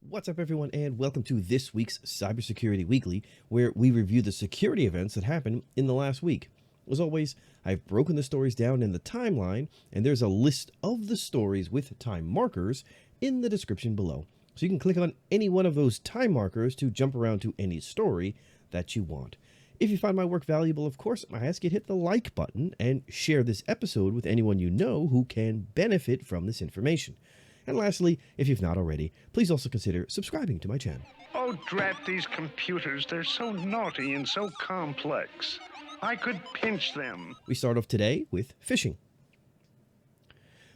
What's up, everyone, and welcome to this week's Cybersecurity Weekly, where we review the security events that happened in the last week. As always, I've broken the stories down in the timeline, and there's a list of the stories with time markers in the description below. So you can click on any one of those time markers to jump around to any story that you want. If you find my work valuable, of course, I ask you to hit the like button and share this episode with anyone you know who can benefit from this information. And lastly, if you've not already, please also consider subscribing to my channel. Oh, drat these computers. They're so naughty and so complex. I could pinch them. We start off today with phishing.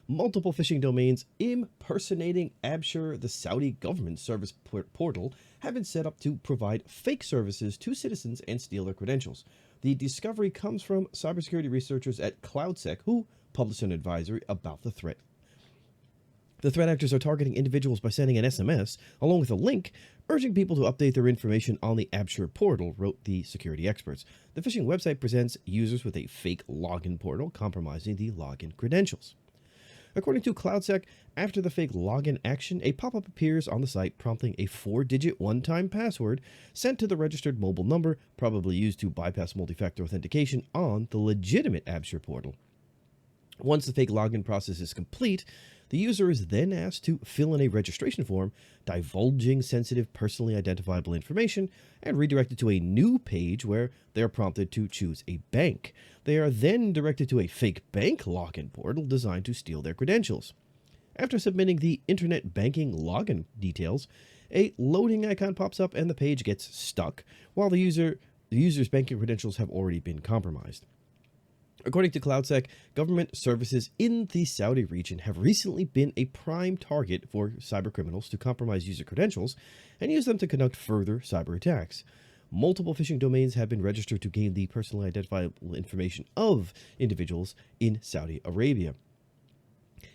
Multiple phishing domains impersonating Azure, the Saudi government service portal, have been set up to provide fake services to citizens and steal their credentials. The discovery comes from cybersecurity researchers at CloudSec, who published an advisory about the threat. The threat actors are targeting individuals by sending an SMS, along with a link, urging people to update their information on the Azure portal, wrote the security experts. The phishing website presents users with a fake login portal, compromising the login credentials. According to CloudSec, after the fake login action, a pop-up appears on the site prompting a 4-digit one-time password sent to the registered mobile number, probably used to bypass multi-factor authentication on the legitimate Azure portal. Once the fake login process is complete, the user is then asked to fill in a registration form, divulging sensitive personally identifiable information, and redirected to a new page where they are prompted to choose a bank. They are then directed to a fake bank login portal designed to steal their credentials. After submitting the internet banking login details, a loading icon pops up and the page gets stuck, while the user's banking credentials have already been compromised. According to CloudSec, government services in the Saudi region have recently been a prime target for cybercriminals to compromise user credentials and use them to conduct further cyber attacks. Multiple phishing domains have been registered to gain the personally identifiable information of individuals in Saudi Arabia.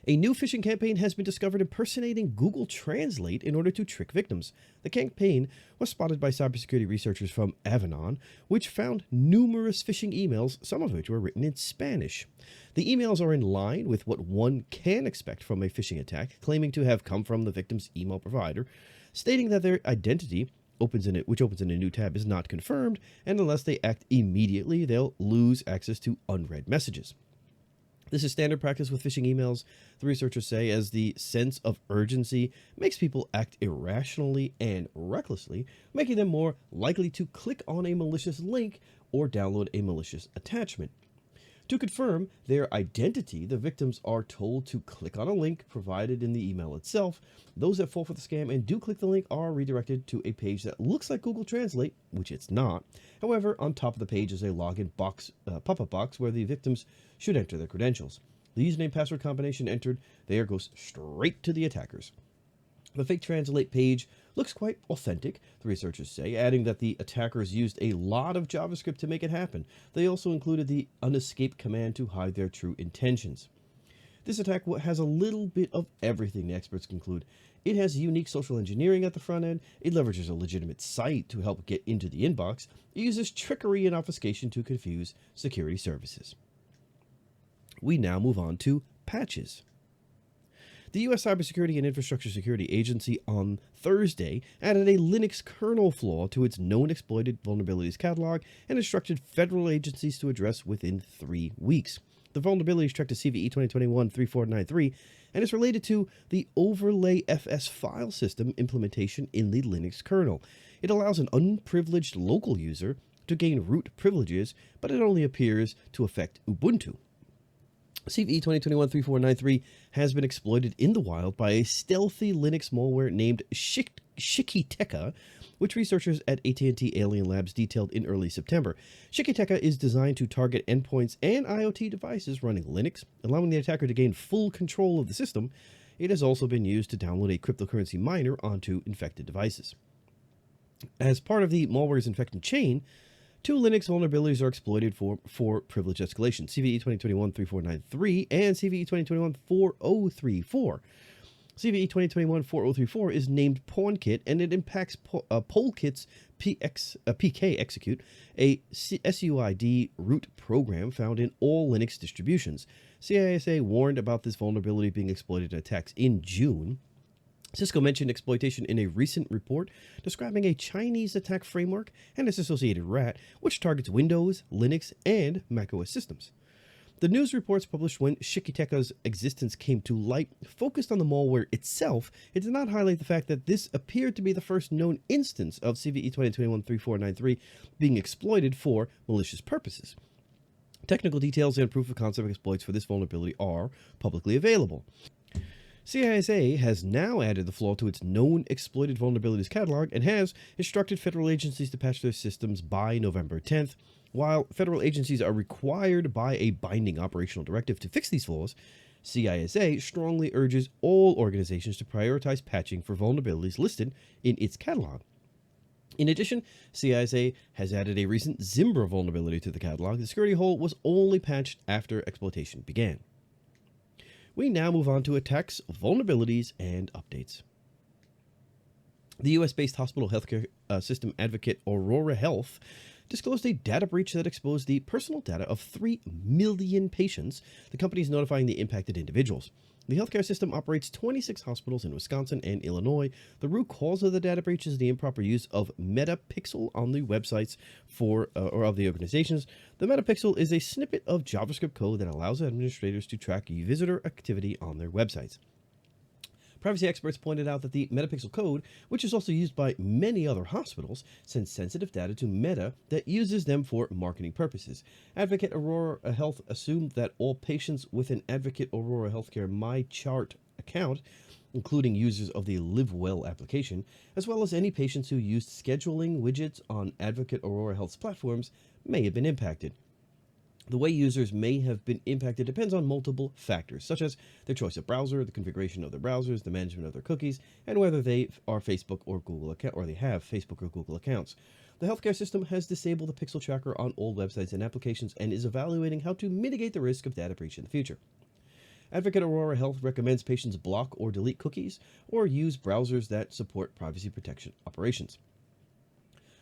A new phishing campaign has been discovered impersonating Google Translate in order to trick victims. The campaign was spotted by cybersecurity researchers from Avanon, which found numerous phishing emails, some of which were written in Spanish. The emails are in line with what one can expect from a phishing attack, claiming to have come from the victim's email provider, stating that their identity, which opens in a new tab, is not confirmed, and unless they act immediately, they'll lose access to unread messages. This is standard practice with phishing emails, the researchers say, as the sense of urgency makes people act irrationally and recklessly, making them more likely to click on a malicious link or download a malicious attachment. To confirm their identity, the victims are told to click on a link provided in the email itself. Those that fall for the scam and do click the link are redirected to a page that looks like Google Translate, which it's not. However, on top of the page is a login pop-up box where the victims should enter their credentials. The username password combination entered there goes straight to the attackers. The fake translate page looks quite authentic, the researchers say, adding that the attackers used a lot of JavaScript to make it happen. They also included the unescape command to hide their true intentions. This attack has a little bit of everything, the experts conclude. It has unique social engineering at the front end, it leverages a legitimate site to help get into the inbox, it uses trickery and obfuscation to confuse security services. We now move on to patches. The U.S. Cybersecurity and Infrastructure Security Agency on Thursday added a Linux kernel flaw to its Known Exploited Vulnerabilities Catalog and instructed federal agencies to address within 3 weeks. The vulnerability is tracked to CVE 2021-3493 and is related to the overlay FS file system implementation in the Linux kernel. It allows an unprivileged local user to gain root privileges, but it only appears to affect Ubuntu. CVE 2021-3493 has been exploited in the wild by a stealthy Linux malware named Shikiteka, which researchers at AT&T Alien Labs detailed in early September. Shikiteka is designed to target endpoints and IoT devices running Linux, allowing the attacker to gain full control of the system. It has also been used to download a cryptocurrency miner onto infected devices. As part of the malware's infected chain, 2 Linux vulnerabilities are exploited for privilege escalation, CVE 2021-3493 and CVE 2021-4034. CVE 2021-4034 is named PwnKit, and it impacts PolKit's PK execute, a SUID root program found in all Linux distributions. CISA warned about this vulnerability being exploited in attacks in June. Cisco mentioned exploitation in a recent report describing a Chinese attack framework and its associated rat, which targets Windows, Linux, and macOS systems. The news reports published when Shikiteka's existence came to light focused on the malware itself. It did not highlight the fact that this appeared to be the first known instance of CVE 2021-3493 being exploited for malicious purposes. Technical details and proof of concept exploits for this vulnerability are publicly available. CISA has now added the flaw to its Known Exploited Vulnerabilities Catalog and has instructed federal agencies to patch their systems by November 10th. While federal agencies are required by a binding operational directive to fix these flaws, CISA strongly urges all organizations to prioritize patching for vulnerabilities listed in its catalog. In addition, CISA has added a recent Zimbra vulnerability to the catalog. The security hole was only patched after exploitation began. We now move on to attacks, vulnerabilities, and updates. The US-based hospital healthcare system Advocate Aurora Health disclosed a data breach that exposed the personal data of 3 million patients. The company is notifying the impacted individuals. The healthcare system operates 26 hospitals in Wisconsin and Illinois. The root cause of the data breach is the improper use of metapixel on the websites or of the organizations. The metapixel is a snippet of JavaScript code that allows administrators to track visitor activity on their websites. Privacy experts pointed out that the metapixel code, which is also used by many other hospitals, sends sensitive data to Meta that uses them for marketing purposes. Advocate Aurora Health assumed that all patients with an Advocate Aurora Healthcare MyChart account, including users of the LiveWell application, as well as any patients who used scheduling widgets on Advocate Aurora Health's platforms, may have been impacted. The way users may have been impacted depends on multiple factors, such as their choice of browser, the configuration of their browsers, the management of their cookies, and whether they are Facebook or Google account, or they have Facebook or Google accounts. The healthcare system has disabled the pixel tracker on all websites and applications and is evaluating how to mitigate the risk of data breach in the future. Advocate Aurora Health recommends patients block or delete cookies or use browsers that support privacy protection operations.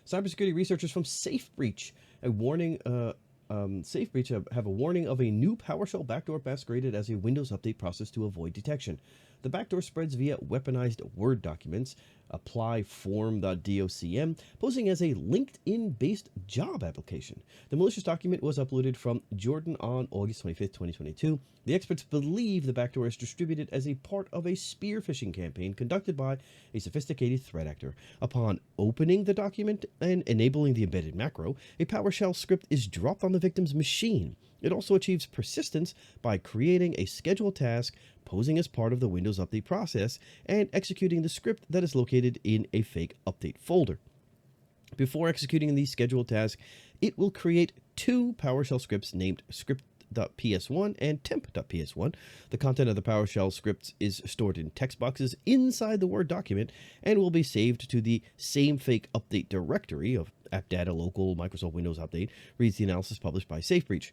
Cybersecurity researchers from SafeBreach have a warning of a new PowerShell backdoor masqueraded as a Windows update process to avoid detection. The backdoor spreads via weaponized Word documents, applyform.docm, posing as a LinkedIn-based job application. The malicious document was uploaded from Jordan on August 25, 2022. The experts believe the backdoor is distributed as a part of a spear phishing campaign conducted by a sophisticated threat actor. Upon opening the document and enabling the embedded macro, a PowerShell script is dropped on the victim's machine. It also achieves persistence by creating a scheduled task, posing as part of the Windows update process, and executing the script that is located in a fake update folder. Before executing the scheduled task, it will create two PowerShell scripts named script.ps1 and temp.ps1. The content of the PowerShell scripts is stored in text boxes inside the Word document and will be saved to the same fake update directory of AppData Local Microsoft Windows Update, reads the analysis published by SafeBreach.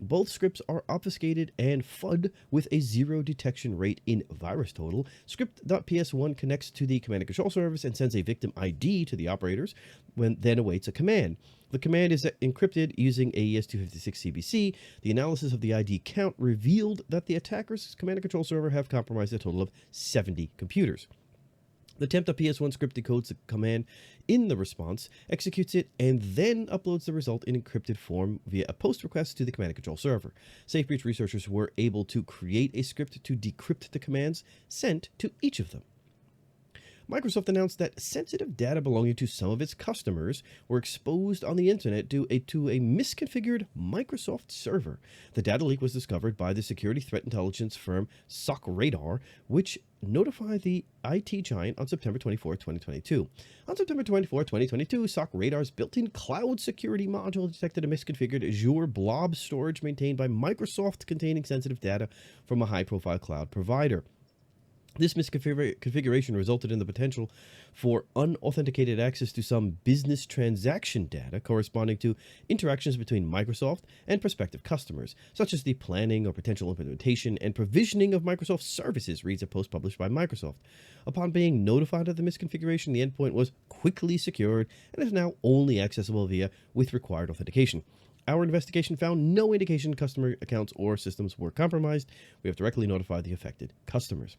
Both scripts are obfuscated and FUD with a 0 detection rate in VirusTotal. Script.ps1 connects to the command and control service and sends a victim ID to the operators, then awaits a command. The command is encrypted using AES-256 CBC. The analysis of the ID count revealed that the attacker's command and control server have compromised a total of 70 computers. The temp.ps1 script decodes the command in the response, executes it, and then uploads the result in encrypted form via a post request to the command and control server. SafeBreach researchers were able to create a script to decrypt the commands sent to each of them. Microsoft announced that sensitive data belonging to some of its customers were exposed on the internet due to a misconfigured Microsoft server. The data leak was discovered by the security threat intelligence firm SOC Radar, which notified the IT giant on September 24, 2022. On September 24, 2022, SOC Radar's built-in cloud security module detected a misconfigured Azure blob storage maintained by Microsoft containing sensitive data from a high-profile cloud provider. This misconfiguration resulted in the potential for unauthenticated access to some business transaction data corresponding to interactions between Microsoft and prospective customers, such as the planning or potential implementation and provisioning of Microsoft services, reads a post published by Microsoft. Upon being notified of the misconfiguration, the endpoint was quickly secured and is now only accessible with required authentication. Our investigation found no indication customer accounts or systems were compromised. We have directly notified the affected customers.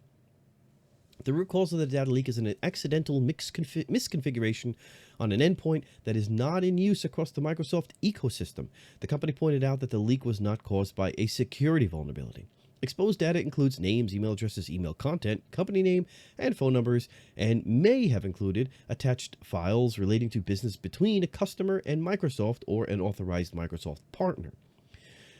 The root cause of the data leak is an accidental misconfiguration on an endpoint that is not in use across the Microsoft ecosystem. The company pointed out that the leak was not caused by a security vulnerability. Exposed data includes names, email addresses, email content, company name, and phone numbers, and may have included attached files relating to business between a customer and Microsoft or an authorized Microsoft partner.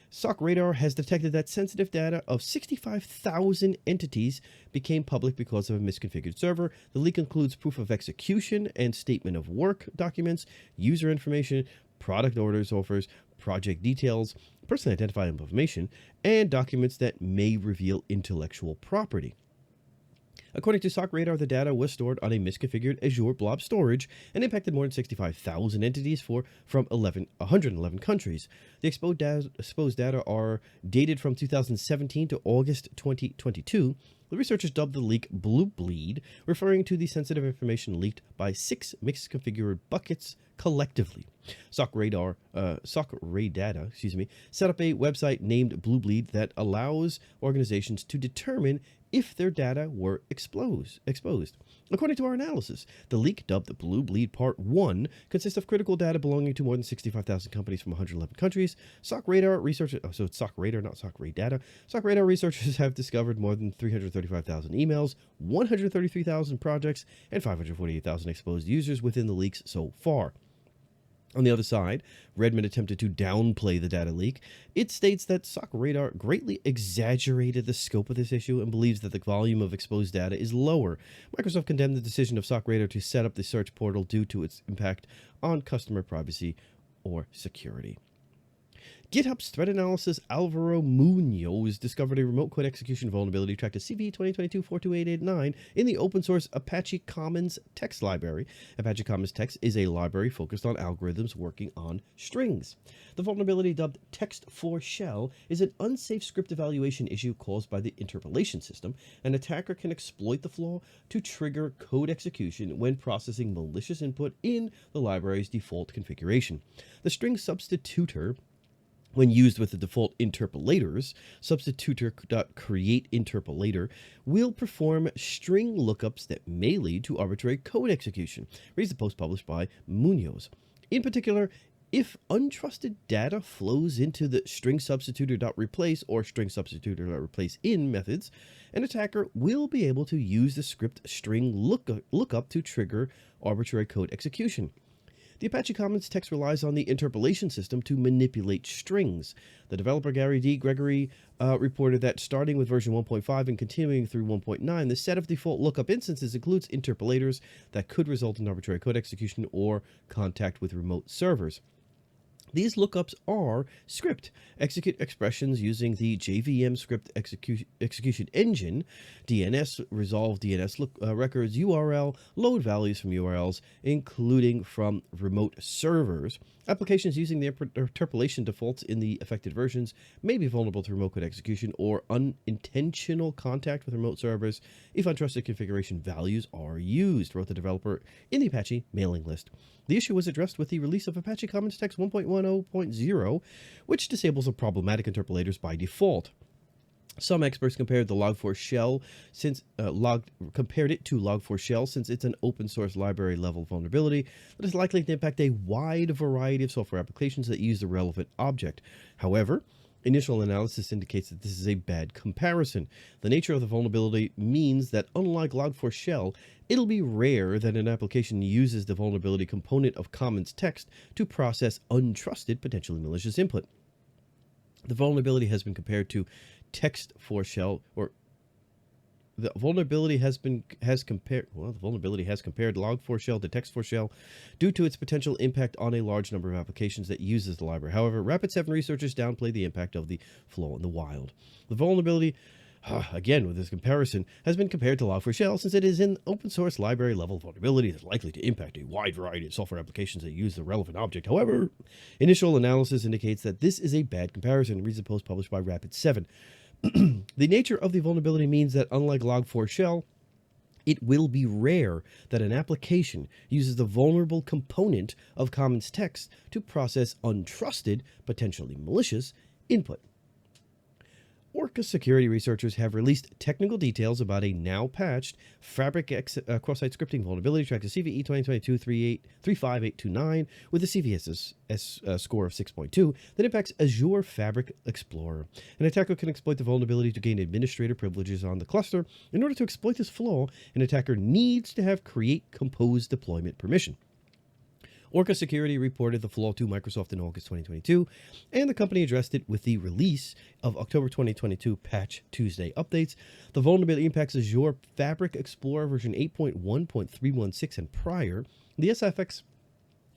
SOC Radar has detected that sensitive data of 65,000 entities became public because of a misconfigured server. The leak includes proof of execution and statement of work documents, user information, product orders, offers, project details, personally identifiable information, and documents that may reveal intellectual property. According to SOC Radar, the data was stored on a misconfigured Azure blob storage and impacted more than 65,000 entities from 111 countries. The exposed data are dated from 2017 to August 2022. The researchers dubbed the leak BlueBleed, referring to the sensitive information leaked by 6 misconfigured buckets collectively. SOC Radar set up a website named BlueBleed that allows organizations to determine if their data were exposed. According to our analysis, the leak, dubbed the BlueBleed Part 1, consists of critical data belonging to more than 65,000 companies from 111 countries. SOC Radar researchers, so it's SOC Radar, not SOC Radar. SOC Radar researchers have discovered more than 335,000 emails, 133,000 projects, and 548,000 exposed users within the leaks so far. On the other side, Redmond attempted to downplay the data leak. It states that SOC Radar greatly exaggerated the scope of this issue and believes that the volume of exposed data is lower. Microsoft condemned the decision of SOC Radar to set up the search portal due to its impact on customer privacy or security. GitHub's threat analysis Alvaro Munoz discovered a remote code execution vulnerability tracked as CV 2022-42889 in the open source Apache Commons Text library. Apache Commons Text is a library focused on algorithms working on strings. The vulnerability, dubbed Text4Shell, is an unsafe script evaluation issue caused by the interpolation system. An attacker can exploit the flaw to trigger code execution when processing malicious input in the library's default configuration. The string substitutor, when used with the default interpolators, substitutor.createInterpolator will perform string lookups that may lead to arbitrary code execution, reads the post published by Munoz. In particular, if untrusted data flows into the string substitutor.replace or string substitutor.replaceIn methods, an attacker will be able to use the script string lookup to trigger arbitrary code execution. The Apache Commons Text relies on the interpolation system to manipulate strings. The developer Gary D. Gregory reported that starting with version 1.5 and continuing through 1.9, the set of default lookup instances includes interpolators that could result in arbitrary code execution or contact with remote servers. These lookups are script, execute expressions using the JVM script execution engine, DNS, resolve DNS records, URL, load values from URLs, including from remote servers. Applications using the interpolation defaults in the affected versions may be vulnerable to remote code execution or unintentional contact with remote servers if untrusted configuration values are used, wrote the developer in the Apache mailing list. The issue was addressed with the release of Apache Commons Text 1.10.0, which disables the problematic interpolators by default. Some experts compared the Log4Shell compared it to Log4Shell since it's an open source library level vulnerability that is likely to impact a wide variety of software applications that use the relevant object. However, initial analysis indicates that this is a bad comparison. The nature of the vulnerability means that unlike Log4Shell, it'll be rare that an application uses the vulnerability component of Commons Text to process untrusted, potentially malicious input. The vulnerability has been compared to Text4Shell, or the vulnerability has compared Log4Shell to Text4Shell due to its potential impact on a large number of applications that uses the library. However, Rapid7 researchers downplay the impact of the flaw in the wild. The vulnerability, again with this comparison, has been compared to Log4Shell since it is an open source library level vulnerability that is likely to impact a wide variety of software applications that use the relevant object. However, initial analysis indicates that this is a bad comparison, reads the post published by Rapid7. The nature of the vulnerability means that unlike Log4Shell, it will be rare that an application uses the vulnerable component of Commons Text to process untrusted, potentially malicious input. Orca security researchers have released technical details about a now-patched FabriXss cross-site scripting vulnerability tracked to CVE 2022-35829 with a CVSS score of 6.2 that impacts Azure Fabric Explorer. An attacker can exploit the vulnerability to gain administrator privileges on the cluster. In order to exploit this flaw, an attacker needs to have create compose deployment permission. Orca Security reported the flaw to Microsoft in August 2022, and the company addressed it with the release of October 2022 Patch Tuesday updates. The vulnerability impacts Azure Fabric Explorer version 8.1.316 and prior. The SFX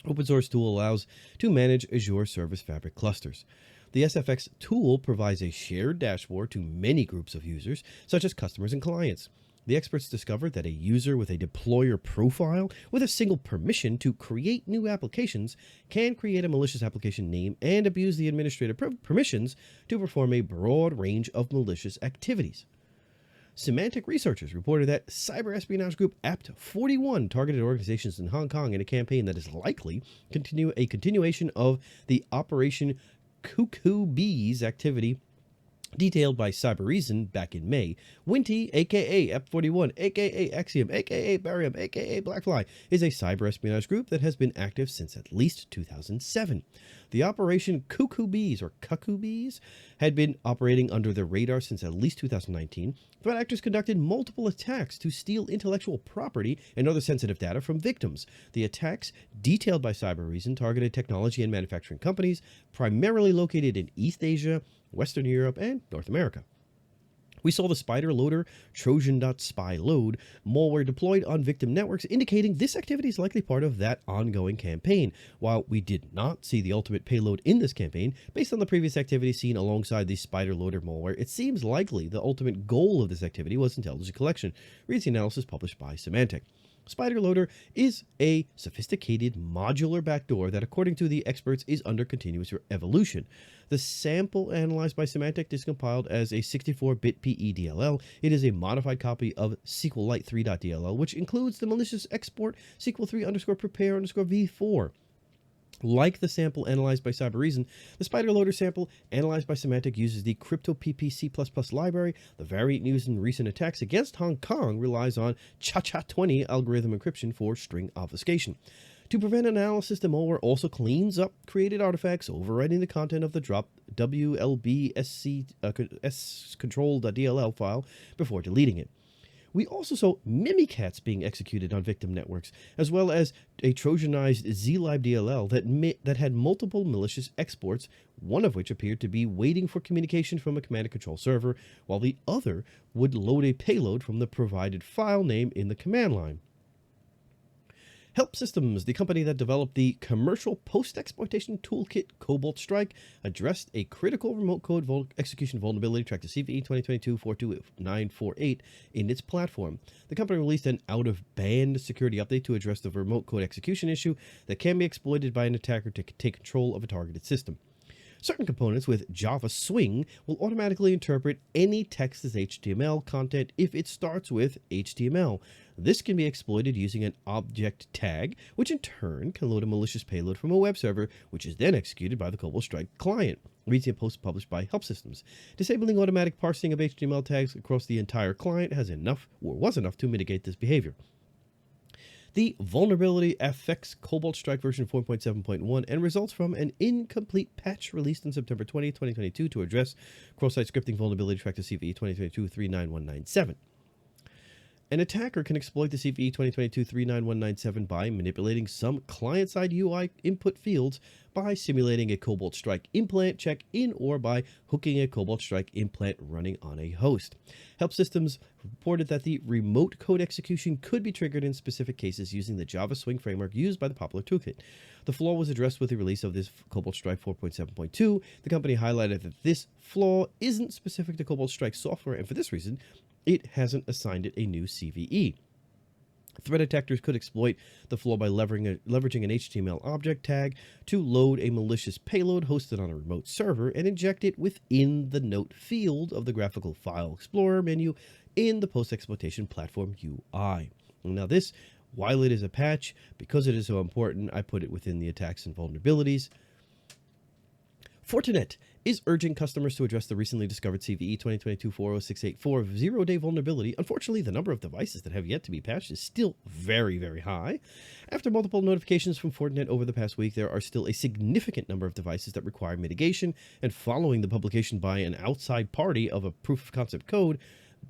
open source tool allows to manage Azure Service Fabric clusters. The SFX tool provides a shared dashboard to many groups of users, such as customers and clients. The experts discovered that a user with a deployer profile with a single permission to create new applications can create a malicious application name and abuse the administrative permissions to perform a broad range of malicious activities. Symantec researchers reported that cyber espionage group Apt41 targeted organizations in Hong Kong in a campaign that is likely a continuation of the Operation Cuckoo Bees activity detailed by CyberReason back in May. Winty, aka Apt41, aka Axiom, aka Barium, aka Blackfly, is a cyber espionage group that has been active since at least 2007. The Operation Cuckoo Bees, or Cuckoo Bees, had been operating under the radar since at least 2019. Threat actors conducted multiple attacks to steal intellectual property and other sensitive data from victims. The attacks, detailed by CyberReason, targeted technology and manufacturing companies, primarily located in East Asia, Western Europe, and North America. We saw the Spyder Loader Trojan.spy load malware deployed on victim networks, indicating this activity is likely part of that ongoing campaign. While we did not see the ultimate payload in this campaign, based on the previous activity seen alongside the Spyder Loader malware, it seems likely the ultimate goal of this activity was intelligence collection, reads the analysis published by Symantec. Spyder Loader is a sophisticated modular backdoor that, according to the experts, is under continuous evolution. The sample analyzed by Symantec is compiled as a 64-bit PEDLL. It is a modified copy of SQLite 3.dll, which includes the malicious export SQL3_prepare_v4. Like the sample analyzed by CyberReason, the Spyder Loader sample analyzed by Symantec uses the CryptoPP C++ library. The variant used in recent attacks against Hong Kong relies on ChaCha20 algorithm encryption for string obfuscation. To prevent analysis, the malware also cleans up created artifacts, overwriting the content of the drop WLBSC control.dll file before deleting it. We also saw Mimikatz being executed on victim networks, as well as a Trojanized zlib.dll that had multiple malicious exports, one of which appeared to be waiting for communication from a command and control server, while the other would load a payload from the provided file name in the command line. Help Systems, the company that developed the commercial post-exploitation toolkit Cobalt Strike, addressed a critical remote code execution vulnerability tracked to CVE 2022-42948 in its platform. The company released an out-of-band security update to address the remote code execution issue that can be exploited by an attacker to take control of a targeted system. Certain components with Java Swing will automatically interpret any text as HTML content if it starts with HTML. This can be exploited using an object tag, which in turn can load a malicious payload from a web server, which is then executed by the Cobalt Strike client, reads a post published by Help Systems. Disabling automatic parsing of HTML tags across the entire client was enough to mitigate this behavior. The vulnerability affects Cobalt Strike version 4.7.1 and results from an incomplete patch released in September 20, 2022 to address cross-site scripting vulnerability tracked to CVE 2022-39197. An attacker can exploit the CVE 2022-39197 by manipulating some client-side UI input fields, by simulating a Cobalt Strike implant check-in, or by hooking a Cobalt Strike implant running on a host. Help Systems reported that the remote code execution could be triggered in specific cases using the Java Swing framework used by the popular toolkit. The flaw was addressed with the release of this Cobalt Strike 4.7.2. The company highlighted that this flaw isn't specific to Cobalt Strike software, and for this reason, it hasn't assigned it a new CVE. Threat detectors could exploit the flaw by leveraging an HTML object tag to load a malicious payload hosted on a remote server and inject it within the note field of the graphical file explorer menu in the post-exploitation platform UI. Now this, while it is a patch, because it is so important, I put it within the attacks and vulnerabilities. Fortinet is urging customers to address the recently discovered CVE 2022-40684 zero-day vulnerability. Unfortunately, the number of devices that have yet to be patched is still very, very high. After multiple notifications from Fortinet over the past week, there are still a significant number of devices that require mitigation, and following the publication by an outside party of a proof-of-concept code,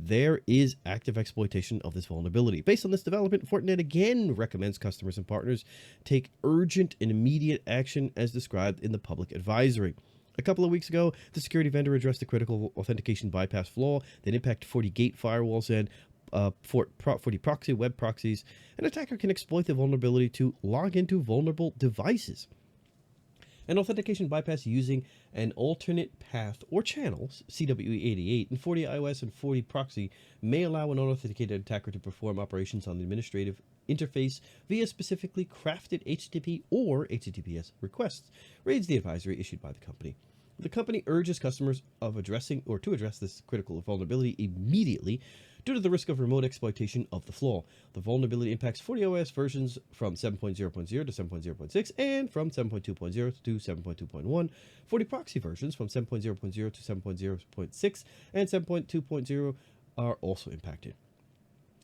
there is active exploitation of this vulnerability. Based on this development, Fortinet again recommends customers and partners take urgent and immediate action as described in the public advisory. A couple of weeks ago, the security vendor addressed the critical authentication bypass flaw that impacted FortiGate firewalls and FortiProxy web proxies. An attacker can exploit the vulnerability to log into vulnerable devices. An authentication bypass using an alternate path or channels, CWE88, in FortiIOS and FortiProxy may allow an unauthenticated attacker to perform operations on the administrative interface via specifically crafted HTTP or HTTPS requests, reads the advisory issued by the company. The company urges customers to address this critical vulnerability immediately due to the risk of remote exploitation of the flaw. The vulnerability impacts FortiOS versions from 7.0.0 to 7.0.6 and from 7.2.0 to 7.2.1, FortiProxy versions from 7.0.0 to 7.0.6 and 7.2.0 are also impacted.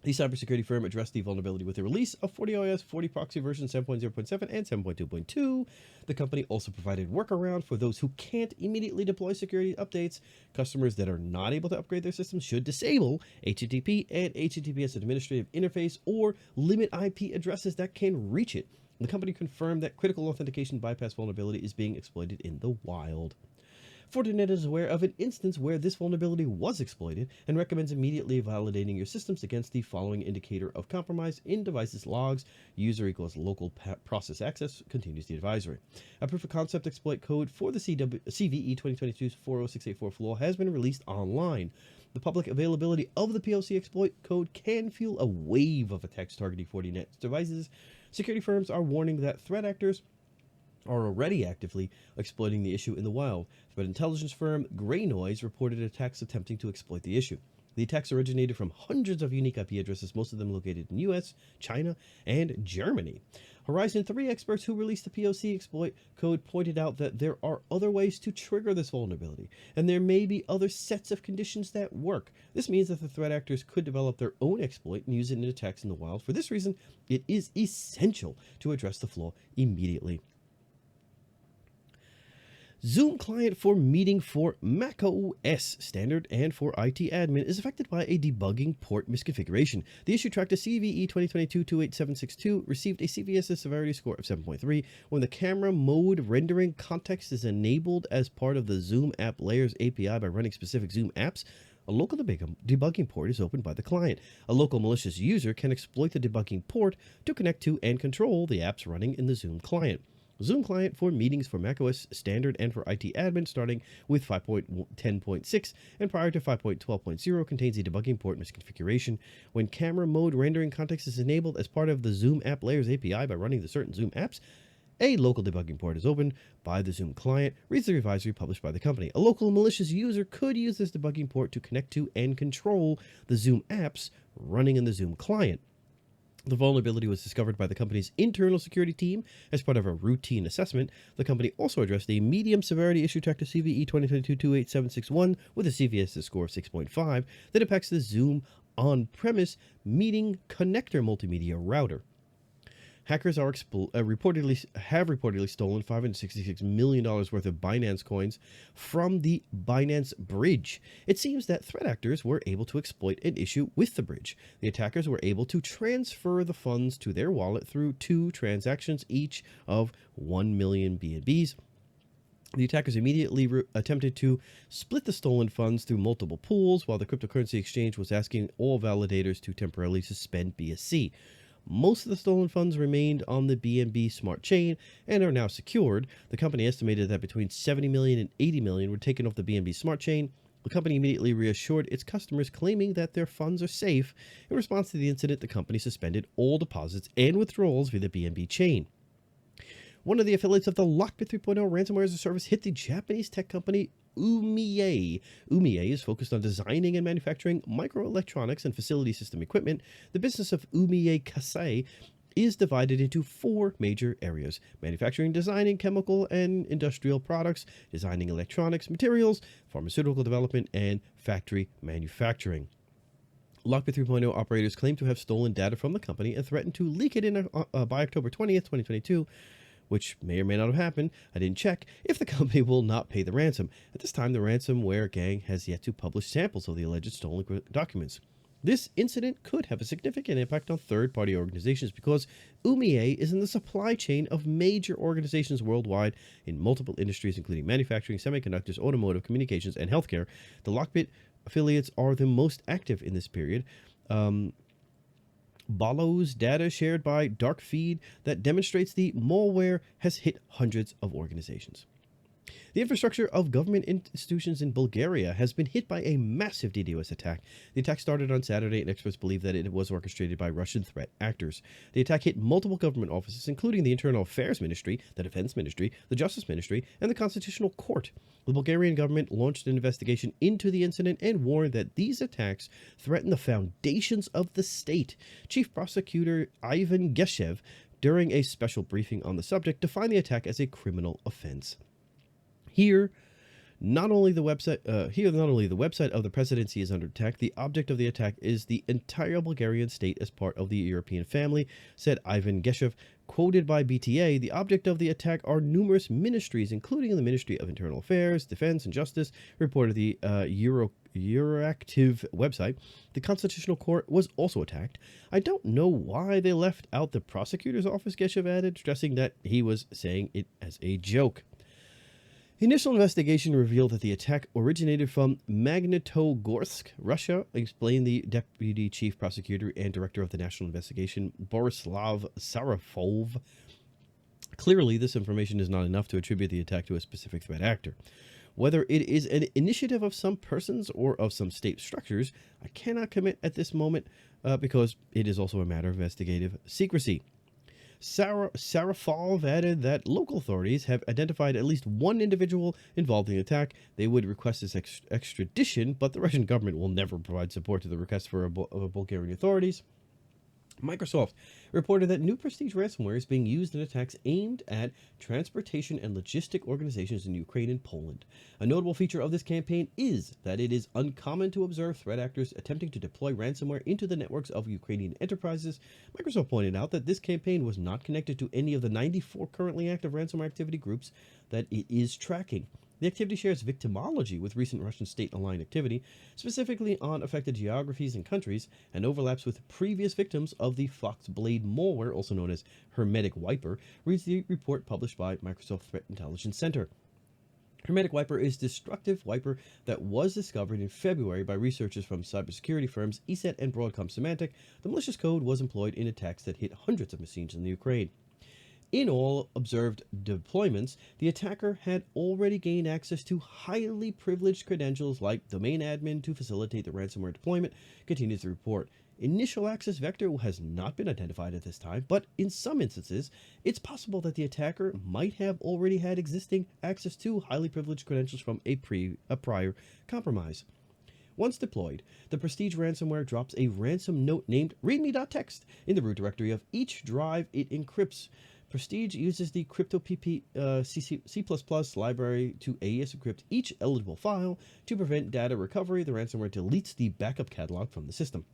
The cybersecurity firm addressed the vulnerability with the release of FortiOS, FortiProxy version 7.0.7 and 7.2.2. The company also provided workaround for those who can't immediately deploy security updates. Customers that are not able to upgrade their systems should disable HTTP and HTTPS administrative interface or limit IP addresses that can reach it. The company confirmed that critical authentication bypass vulnerability is being exploited in the wild. Fortinet is aware of an instance where this vulnerability was exploited and recommends immediately validating your systems against the following indicator of compromise in devices logs. User equals local process access, continues the advisory. A proof of concept exploit code for the CVE 2022-40684 flaw has been released online. The public availability of the POC exploit code can fuel a wave of attacks targeting Fortinet devices. Security firms are warning that threat actors are already actively exploiting the issue in the wild. Threat intelligence firm Grey Noise reported attacks attempting to exploit the issue. The attacks originated from hundreds of unique IP addresses, most of them located in US, China, and Germany. Horizon 3 experts who released the POC exploit code pointed out that there are other ways to trigger this vulnerability, and there may be other sets of conditions that work. This means that the threat actors could develop their own exploit and use it in attacks in the wild. For this reason, it is essential to address the flaw immediately. Zoom client for meeting for macOS standard and for IT admin is affected by a debugging port misconfiguration. The issue tracked as CVE 2022-28762 received a CVSS severity score of 7.3 when the camera mode rendering context is enabled as part of the Zoom app layers API by running specific Zoom apps. A local debugging port is opened by the client. A local malicious user can exploit the debugging port to connect to and control the apps running in the Zoom client. Zoom client for meetings for macOS standard and for IT admin starting with 5.10.6 and prior to 5.12.0 contains a debugging port misconfiguration. When camera mode rendering context is enabled as part of the Zoom app layers API by running the certain Zoom apps, a local debugging port is opened by the Zoom client, reads the advisory published by the company. A local malicious user could use this debugging port to connect to and control the Zoom apps running in the Zoom client. The vulnerability was discovered by the company's internal security team as part of a routine assessment. The company also addressed a medium severity issue tracked to CVE 2022-28761 with a CVSS score of 6.5 that impacts the Zoom on-premise meeting connector multimedia router. Hackers are reportedly stolen $566 million worth of Binance coins from the Binance bridge. It seems that threat actors were able to exploit an issue with the bridge. The attackers were able to transfer the funds to their wallet through 2 transactions, each of 1 million BNBs. The attackers immediately attempted to split the stolen funds through multiple pools, while the cryptocurrency exchange was asking all validators to temporarily suspend BSC. Most of the stolen funds remained on the BNB smart chain and are now secured. The company estimated that between 70 million and 80 million were taken off the BNB smart chain. The company immediately reassured its customers, claiming that their funds are safe. In response to the incident, the company suspended all deposits and withdrawals via the BNB chain. One of the affiliates of the LockBit 3.0 ransomware as a service hit the Japanese tech company Oomiya. Oomiya is focused on designing and manufacturing microelectronics and facility system equipment. The business of Oomiya Kasei is divided into 4 major areas: manufacturing, designing chemical and industrial products, designing electronics, materials, pharmaceutical development, and factory manufacturing. LockBit 3.0 operators claim to have stolen data from the company and threatened to leak it by October 20th, 2022, which may or may not have happened. I didn't check, if the company will not pay the ransom. At this time, the ransomware gang has yet to publish samples of the alleged stolen documents. This incident could have a significant impact on third-party organizations because Oomiya is in the supply chain of major organizations worldwide in multiple industries, including manufacturing, semiconductors, automotive, communications, and healthcare. The LockBit affiliates are the most active in this period. Balo's data shared by Darkfeed that demonstrates the malware has hit hundreds of organizations. The infrastructure of government institutions in Bulgaria has been hit by a massive DDoS attack. The attack started on Saturday, and experts believe that it was orchestrated by Russian threat actors. The attack hit multiple government offices, including the Internal Affairs Ministry, the Defense Ministry, the Justice Ministry, and the Constitutional Court. The Bulgarian government launched an investigation into the incident and warned that these attacks threaten the foundations of the state. Chief Prosecutor Ivan Geshev, during a special briefing on the subject, defined the attack as a criminal offense. Here, not only the website of the presidency is under attack, the object of the attack is the entire Bulgarian state as part of the European family, said Ivan Geshev. Quoted by BTA, the object of the attack are numerous ministries, including the Ministry of Internal Affairs, Defense, and Justice, reported the Euroactiv website. The Constitutional Court was also attacked. I don't know why they left out the prosecutor's office, Geshev added, stressing that he was saying it as a joke. The initial investigation revealed that the attack originated from Magnitogorsk, Russia, explained the Deputy Chief Prosecutor and Director of the National Investigation, Borislav Sarafov. Clearly, this information is not enough to attribute the attack to a specific threat actor. Whether it is an initiative of some persons or of some state structures, I cannot commit at this moment because it is also a matter of investigative secrecy. Sarafov added that local authorities have identified at least one individual involved in the attack. They would request his extradition, but the Russian government will never provide support to the request for Bulgarian authorities. Microsoft reported that new prestige ransomware is being used in attacks aimed at transportation and logistic organizations in Ukraine and Poland. A notable feature of this campaign is that it is uncommon to observe threat actors attempting to deploy ransomware into the networks of Ukrainian enterprises. Microsoft pointed out that this campaign was not connected to any of the 94 currently active ransomware activity groups that it is tracking. The activity shares victimology with recent Russian state-aligned activity, specifically on affected geographies and countries, and overlaps with previous victims of the Foxblade malware, also known as Hermetic Wiper, reads the report published by Microsoft Threat Intelligence Center. Hermetic Wiper is a destructive wiper that was discovered in February by researchers from cybersecurity firms ESET and Broadcom Symantec. The malicious code was employed in attacks that hit hundreds of machines in the Ukraine. In all observed deployments, the attacker had already gained access to highly privileged credentials like domain admin to facilitate the ransomware deployment, continues the report. Initial access vector has not been identified at this time, but in some instances, it's possible that the attacker might have already had existing access to highly privileged credentials from a prior compromise. Once deployed, the Prestige ransomware drops a ransom note named readme.txt in the root directory of each drive it encrypts. Prestige uses the CryptoPP C++ library to AES encrypt each eligible file. To prevent data recovery, the ransomware deletes the backup catalog from the system.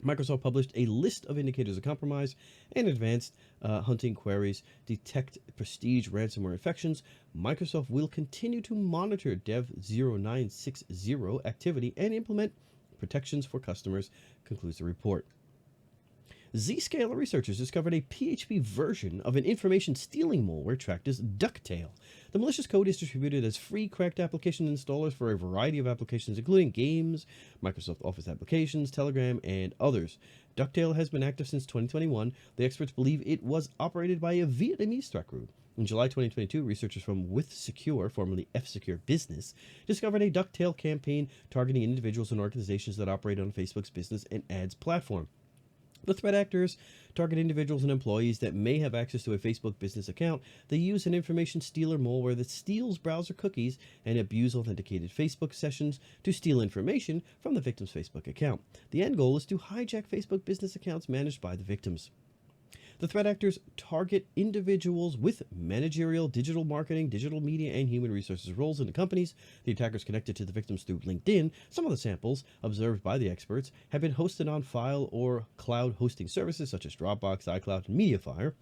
Microsoft published a list of indicators of compromise and advanced hunting queries detect Prestige ransomware infections. Microsoft will continue to monitor Dev 0960 activity and implement protections for customers, concludes the report. Zscaler researchers discovered a PHP version of an information stealing malware tracked as Ducktail. The malicious code is distributed as free cracked application installers for a variety of applications, including games, Microsoft Office applications, Telegram, and others. Ducktail has been active since 2021. The experts believe it was operated by a Vietnamese threat group. In July 2022, researchers from WithSecure, formerly F-Secure Business, discovered a Ducktail campaign targeting individuals and organizations that operate on Facebook's business and ads platform. The threat actors target individuals and employees that may have access to a Facebook business account. They use an information stealer malware that steals browser cookies and abuse authenticated Facebook sessions to steal information from the victim's Facebook account. The end goal is to hijack Facebook business accounts managed by the victims. The threat actors target individuals with managerial, digital marketing, digital media, and human resources roles in the companies. The attackers connected to the victims through LinkedIn. Some of the samples, observed by the experts, have been hosted on file or cloud hosting services such as Dropbox, iCloud, and MediaFire.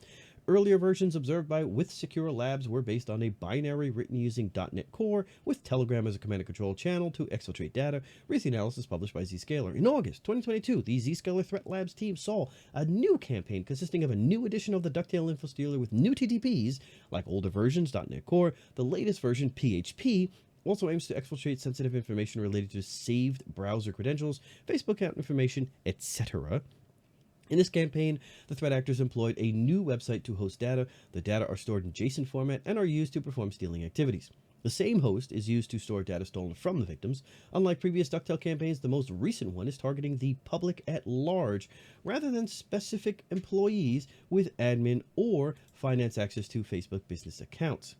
Earlier versions observed by WithSecure Labs were based on a binary written using .NET Core with Telegram as a command and control channel to exfiltrate data. Recent analysis published by Zscaler. In August 2022, the Zscaler Threat Labs team saw a new campaign consisting of a new edition of the Ducktail InfoStealer with new TTPs, like older versions .NET Core. The latest version, PHP, also aims to exfiltrate sensitive information related to saved browser credentials, Facebook account information, etc. In this campaign, the threat actors employed a new website to host data. The data are stored in JSON format and are used to perform stealing activities. The same host is used to store data stolen from the victims. Unlike previous Ducktail campaigns, the most recent one is targeting the public at large, rather than specific employees with admin or finance access to Facebook business accounts.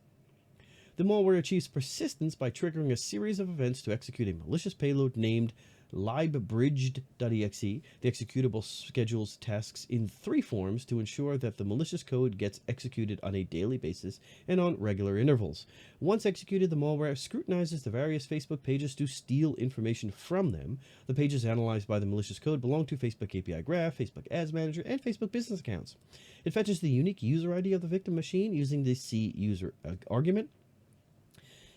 The malware achieves persistence by triggering a series of events to execute a malicious payload named libabridged.exe. The executable schedules tasks in 3 forms to ensure that the malicious code gets executed on a daily basis and on regular intervals. Once executed, the malware scrutinizes the various Facebook pages to steal information from them. The pages analyzed by the malicious code belong to Facebook API Graph, Facebook Ads Manager, and Facebook business accounts. It fetches the unique user ID of the victim machine using the CUser argument.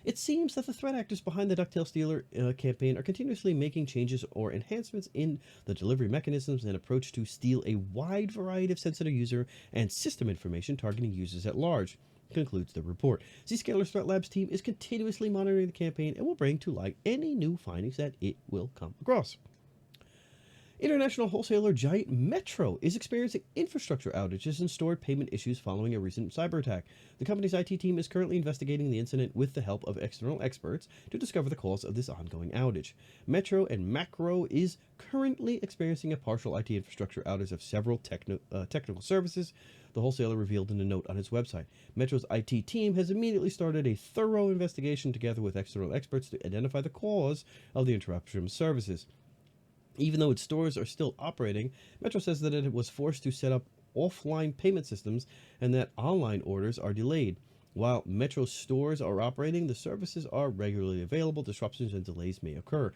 It seems that the threat actors behind the Ducktail Stealer campaign are continuously making changes or enhancements in the delivery mechanisms and approach to steal a wide variety of sensitive user and system information targeting users at large, concludes the report. Zscaler's Threat Labs team is continuously monitoring the campaign and will bring to light any new findings that it will come across. International wholesaler giant Metro is experiencing infrastructure outages and stored payment issues following a recent cyber attack. The company's IT team is currently investigating the incident with the help of external experts to discover the cause of this ongoing outage. Metro and Macro is currently experiencing a partial IT infrastructure outage of several technical services, the wholesaler revealed in a note on its website. Metro's IT team has immediately started a thorough investigation together with external experts to identify the cause of the interruption of services. Even though its stores are still operating, Metro says that it was forced to set up offline payment systems and that online orders are delayed. While Metro stores are operating, the services are regularly available. Disruptions and delays may occur.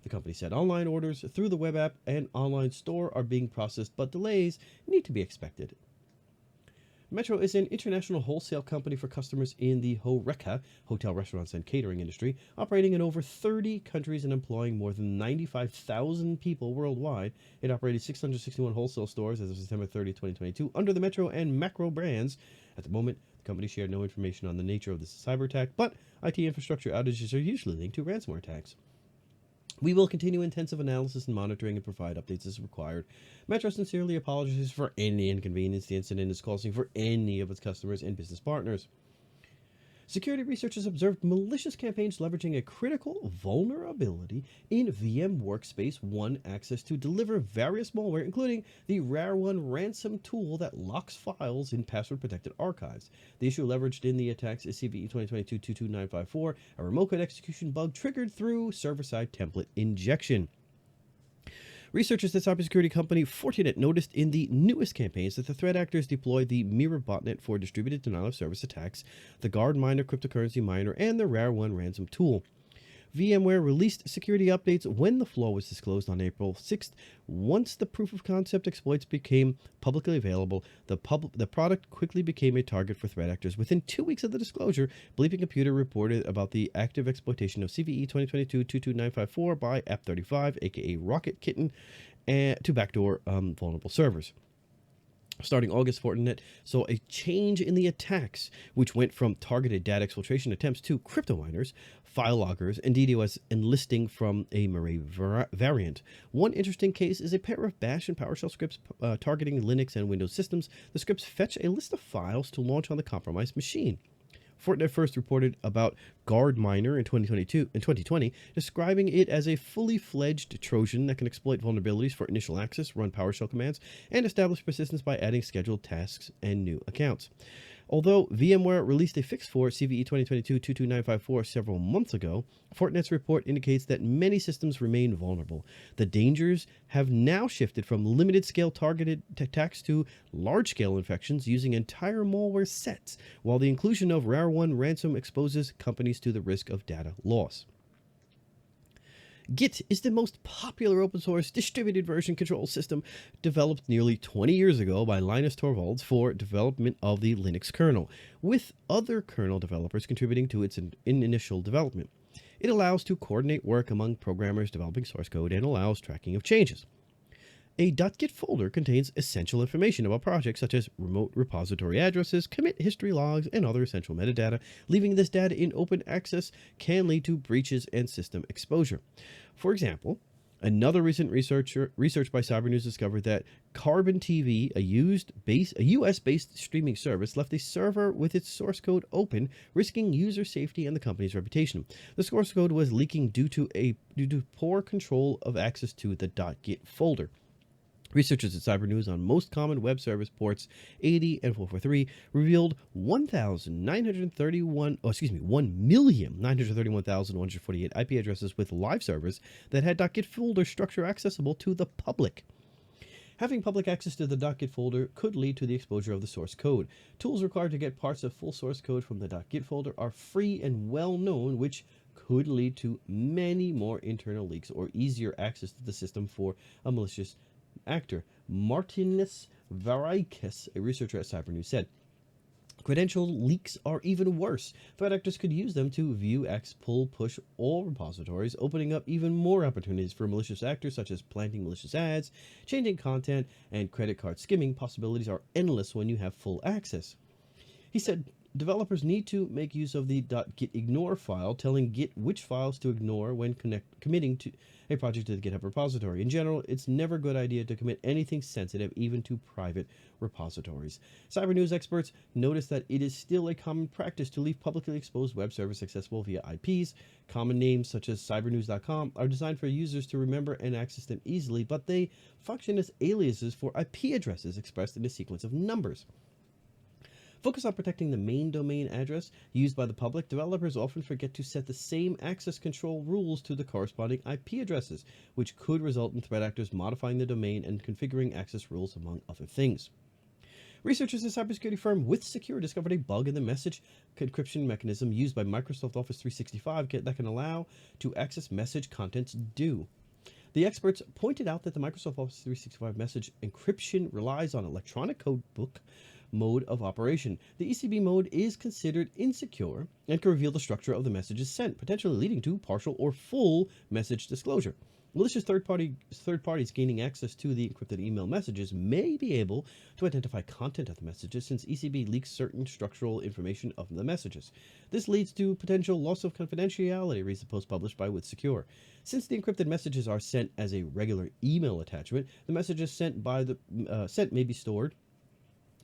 The company said online orders through the web app and online store are being processed, but delays need to be expected. Metro is an international wholesale company for customers in the HoReCa, hotel, restaurants, and catering industry, operating in over 30 countries and employing more than 95,000 people worldwide. It operated 661 wholesale stores as of September 30, 2022, under the Metro and Macro brands. At the moment, the company shared no information on the nature of this cyber attack, but IT infrastructure outages are usually linked to ransomware attacks. We will continue intensive analysis and monitoring and provide updates as required. Metro sincerely apologizes for any inconvenience the incident is causing for any of its customers and business partners. Security researchers observed malicious campaigns leveraging a critical vulnerability in VM Workspace 1 access to deliver various malware, including the RAR1 ransom tool that locks files in password-protected archives. The issue leveraged in the attacks is CVE 2022-22954, a remote code execution bug triggered through server-side template injection. Researchers at cybersecurity company Fortinet noticed in the newest campaigns that the threat actors deployed the Mirror botnet for distributed denial-of-service attacks, the Guard Miner cryptocurrency miner, and the RAR1 ransom tool. VMware released security updates when the flaw was disclosed on April 6th. Once the proof-of-concept exploits became publicly available, the product quickly became a target for threat actors. Within 2 weeks of the disclosure, Bleeping Computer reported about the active exploitation of CVE 2022-22954 by App35, aka Rocket Kitten, to backdoor vulnerable servers. Starting August, Fortinet saw a change in the attacks, which went from targeted data exfiltration attempts to crypto miners, file loggers, and DDoS enlisting from a Murray variant. One interesting case is a pair of Bash and PowerShell scripts targeting Linux and Windows systems. The scripts fetch a list of files to launch on the compromised machine. Fortinet first reported about Guard Miner in 2020, describing it as a fully fledged Trojan that can exploit vulnerabilities for initial access, run PowerShell commands, and establish persistence by adding scheduled tasks and new accounts. Although VMware released a fix for CVE 2022-22954 several months ago, Fortinet's report indicates that many systems remain vulnerable. The dangers have now shifted from limited-scale targeted attacks to large-scale infections using entire malware sets, while the inclusion of Rare 1 ransom exposes companies to the risk of data loss. Git is the most popular open-source distributed version control system developed nearly 20 years ago by Linus Torvalds for development of the Linux kernel, with other kernel developers contributing to its initial development. It allows to coordinate work among programmers developing source code and allows tracking of changes. A .git folder contains essential information about projects such as remote repository addresses, commit history logs, and other essential metadata. Leaving this data in open access can lead to breaches and system exposure. For example, another recent research by Cyber News discovered that Carbon TV, a US-based streaming service, left a server with its source code open, risking user safety and the company's reputation. The source code was leaking due to poor control of access to the .git folder. Researchers at Cyber News on most common web service ports 80 and 443 revealed 1,931,148 IP addresses with live servers that had .git folder structure accessible to the public. Having public access to the .git folder could lead to the exposure of the source code. Tools required to get parts of full source code from the .git folder are free and well known, which could lead to many more internal leaks or easier access to the system for a malicious actor. Martinus Varikas, a researcher at Cyber News, said, "Credential leaks are even worse. Threat actors could use them to view, pull, push all repositories, opening up even more opportunities for malicious actors such as planting malicious ads, changing content, and credit card skimming. Possibilities are endless when you have full access." He said, developers need to make use of the .git ignore file, telling Git which files to ignore when committing to a project to the GitHub repository. In general, it's never a good idea to commit anything sensitive, even to private repositories. Cyber News experts notice that it is still a common practice to leave publicly exposed web servers accessible via IPs. Common names such as cybernews.com are designed for users to remember and access them easily, but they function as aliases for IP addresses expressed in a sequence of numbers. Focus on protecting the main domain address used by the public. Developers often forget to set the same access control rules to the corresponding IP addresses, which could result in threat actors modifying the domain and configuring access rules, among other things. Researchers at cybersecurity firm WithSecure discovered a bug in the message encryption mechanism used by Microsoft Office 365 that can allow to access message contents due. The experts pointed out that the Microsoft Office 365 message encryption relies on electronic code book mode of operation. The ECB mode is considered insecure and can reveal the structure of the messages sent, potentially leading to partial or full message disclosure. Malicious third parties gaining access to the encrypted email messages may be able to identify content of the messages, since ECB leaks certain structural information of the messages. This leads to potential loss of confidentiality, reads the post published by WithSecure. Since the encrypted messages are sent as a regular email attachment, the messages sent may be stored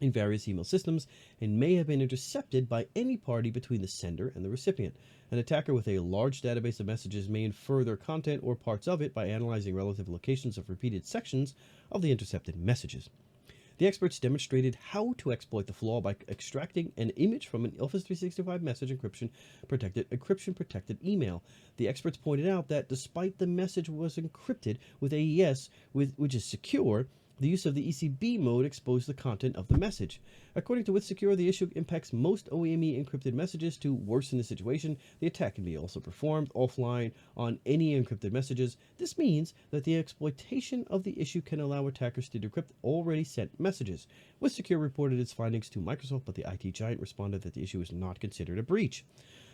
in various email systems and may have been intercepted by any party between the sender and the recipient. An attacker with a large database of messages may infer their content or parts of it by analyzing relative locations of repeated sections of the intercepted messages. The experts demonstrated how to exploit the flaw by extracting an image from an Office 365 message encryption protected email. The experts pointed out that despite the message was encrypted with AES, which is secure, the use of the ECB mode exposed the content of the message. According to WithSecure, the issue impacts most OEME encrypted messages. To worsen the situation, the attack can be also performed offline on any encrypted messages. This means that the exploitation of the issue can allow attackers to decrypt already sent messages. WithSecure reported its findings to Microsoft, but the IT giant responded that the issue is not considered a breach.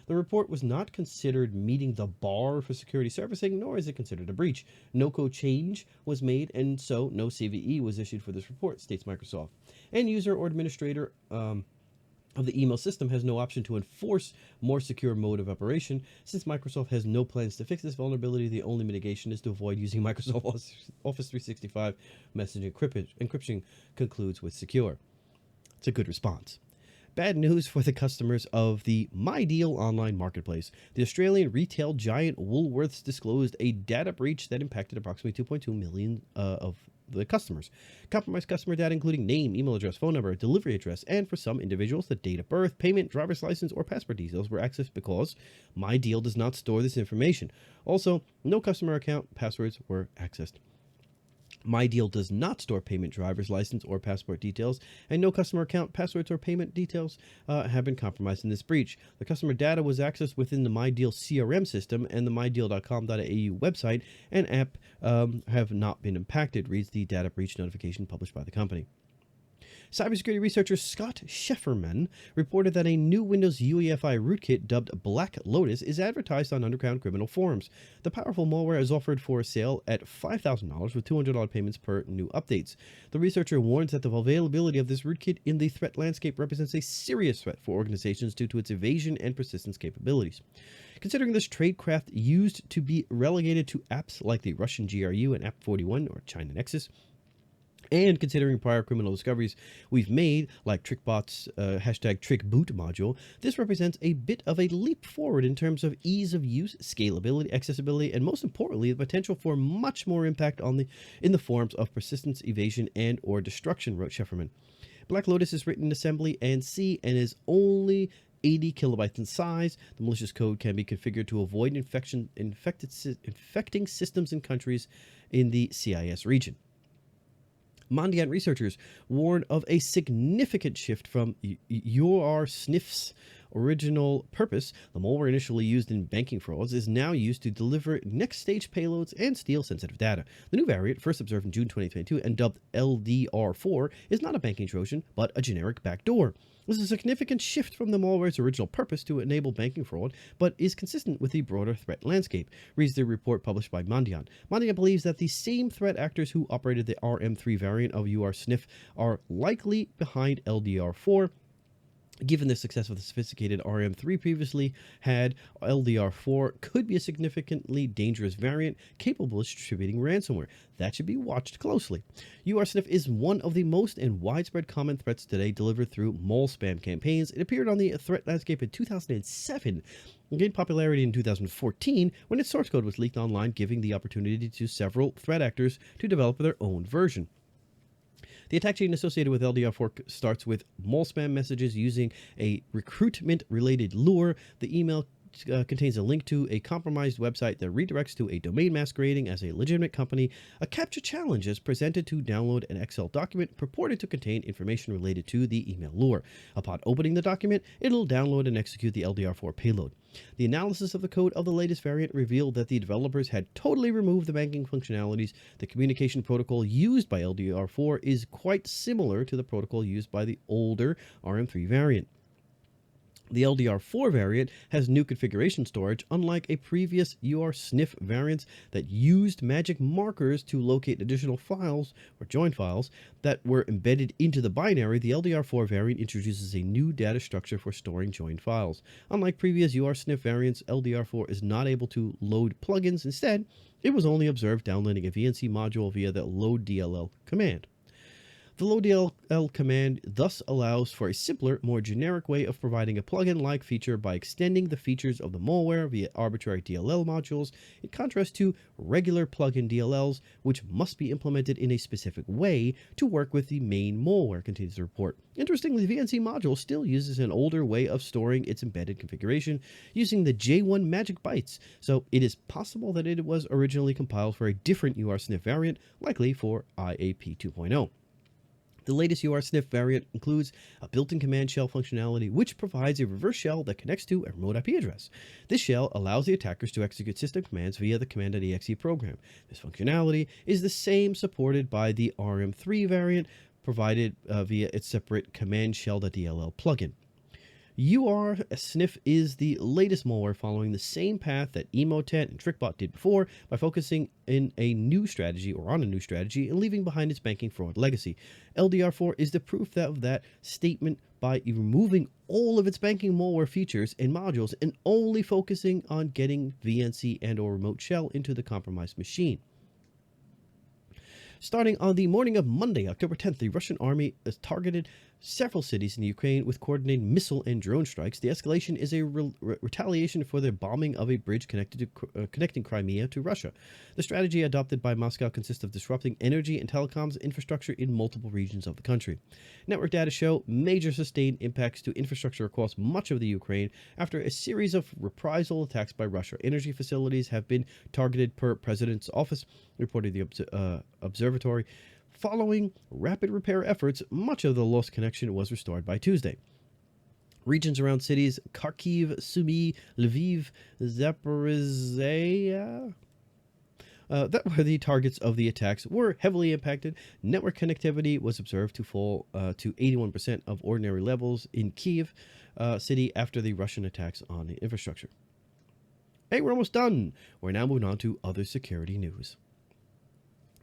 The report was not considered meeting the bar for security servicing, nor is it considered a breach. No code change was made, and so no CVE was issued for this report, states Microsoft. End user or administrator of the email system has no option to enforce more secure mode of operation. Since Microsoft has no plans to fix this vulnerability, the only mitigation is to avoid using Microsoft Office 365 message encryption, concludes WithSecure. It's a good response. Bad news for the customers of the MyDeal online marketplace. The Australian retail giant Woolworths disclosed a data breach that impacted approximately 2.2 million of the customers. Compromised customer data including name, email address, phone number, delivery address, and for some individuals, the date of birth, payment, driver's license, or passport details were accessed because MyDeal does not store this information. Also, no customer account passwords were accessed. MyDeal does not store payment, driver's license, or passport details, and no customer account passwords or payment details have been compromised in this breach. The customer data was accessed within the MyDeal CRM system, and the mydeal.com.au website and app have not been impacted, reads the data breach notification published by the company. Cybersecurity researcher Scott Schefferman reported that a new Windows UEFI rootkit dubbed Black Lotus is advertised on underground criminal forums. The powerful malware is offered for sale at $5,000 with $200 payments per new updates. The researcher warns that the availability of this rootkit in the threat landscape represents a serious threat for organizations due to its evasion and persistence capabilities. Considering this tradecraft used to be relegated to apps like the Russian GRU and App41 or China Nexus, and considering prior criminal discoveries we've made, like TrickBot's #TrickBoot module, this represents a bit of a leap forward in terms of ease of use, scalability, accessibility, and most importantly, the potential for much more impact in the forms of persistence, evasion, and or destruction, wrote Schefferman. Black Lotus is written in assembly and C and is only 80 kilobytes in size. The malicious code can be configured to avoid infecting systems in countries in the CIS region. Mandiant researchers warn of a significant shift from URSNIF's original purpose. The malware initially used in banking frauds is now used to deliver next-stage payloads and steal sensitive data. The new variant, first observed in June 2022 and dubbed LDR4, is not a banking Trojan, but a generic backdoor. This is a significant shift from the malware's original purpose to enable banking fraud, but is consistent with the broader threat landscape, reads the report published by Mandiant. Mandiant believes that the same threat actors who operated the RM3 variant of URSNIF are likely behind LDR4. Given the success of the sophisticated RM3 previously had, LDR4 could be a significantly dangerous variant capable of distributing ransomware. That should be watched closely. URSNIF is one of the most and widespread common threats today delivered through mole spam campaigns. It appeared on the threat landscape in 2007 and gained popularity in 2014 when its source code was leaked online, giving the opportunity to several threat actors to develop their own version. The attack chain associated with LDR4 starts with mole spam messages using a recruitment-related lure. The email contains a link to a compromised website that redirects to a domain masquerading as a legitimate company. A captcha challenge is presented to download an Excel document purported to contain information related to the email lure. Upon opening the document, it'll download and execute the LDR4 payload. The analysis of the code of the latest variant revealed that the developers had totally removed the banking functionalities. The communication protocol used by LDR4 is quite similar to the protocol used by the older RM3 variant. The LDR4 variant has new configuration storage, unlike a previous URSNIF variants that used magic markers to locate additional files or join files that were embedded into the binary. The LDR4 variant introduces a new data structure for storing joined files. Unlike previous URSNIF variants, LDR4 is not able to load plugins. Instead, it was only observed downloading a VNC module via the loaddll command. The loaddll command thus allows for a simpler, more generic way of providing a plugin-like feature by extending the features of the malware via arbitrary DLL modules, in contrast to regular plugin DLLs, which must be implemented in a specific way to work with the main malware, continues the report. Interestingly, the VNC module still uses an older way of storing its embedded configuration using the J1 magic bytes, so it is possible that it was originally compiled for a different URSNIF variant, likely for IAP 2.0. The latest URSNIF variant includes a built-in command shell functionality, which provides a reverse shell that connects to a remote IP address. This shell allows the attackers to execute system commands via the command.exe program. This functionality is the same supported by the RM3 variant, provided via its separate command shell.dll plugin. URSNIF is the latest malware following the same path that Emotet and TrickBot did before by focusing on a new strategy and leaving behind its banking fraud legacy. LDR4 is the proof of that statement by removing all of its banking malware features and modules and only focusing on getting VNC and or remote shell into the compromised machine. Starting on the morning of Monday, October 10th, the Russian army is targeted several cities in Ukraine with coordinated missile and drone strikes. The escalation is a retaliation for the bombing of a bridge connecting Crimea to Russia. The strategy adopted by Moscow consists of disrupting energy and telecoms infrastructure in multiple regions of the country. Network data show major sustained impacts to infrastructure across much of the Ukraine after a series of reprisal attacks by Russia. Energy facilities have been targeted per President's office, reported the observatory. Following rapid repair efforts, much of the lost connection was restored by Tuesday. Regions around cities Kharkiv, Sumy, Lviv, Zaporizhzhia that were the targets of the attacks were heavily impacted. Network connectivity was observed to fall to 81% of ordinary levels in Kyiv city after the Russian attacks on the infrastructure. Hey, we're almost done. We're now moving on to other security news.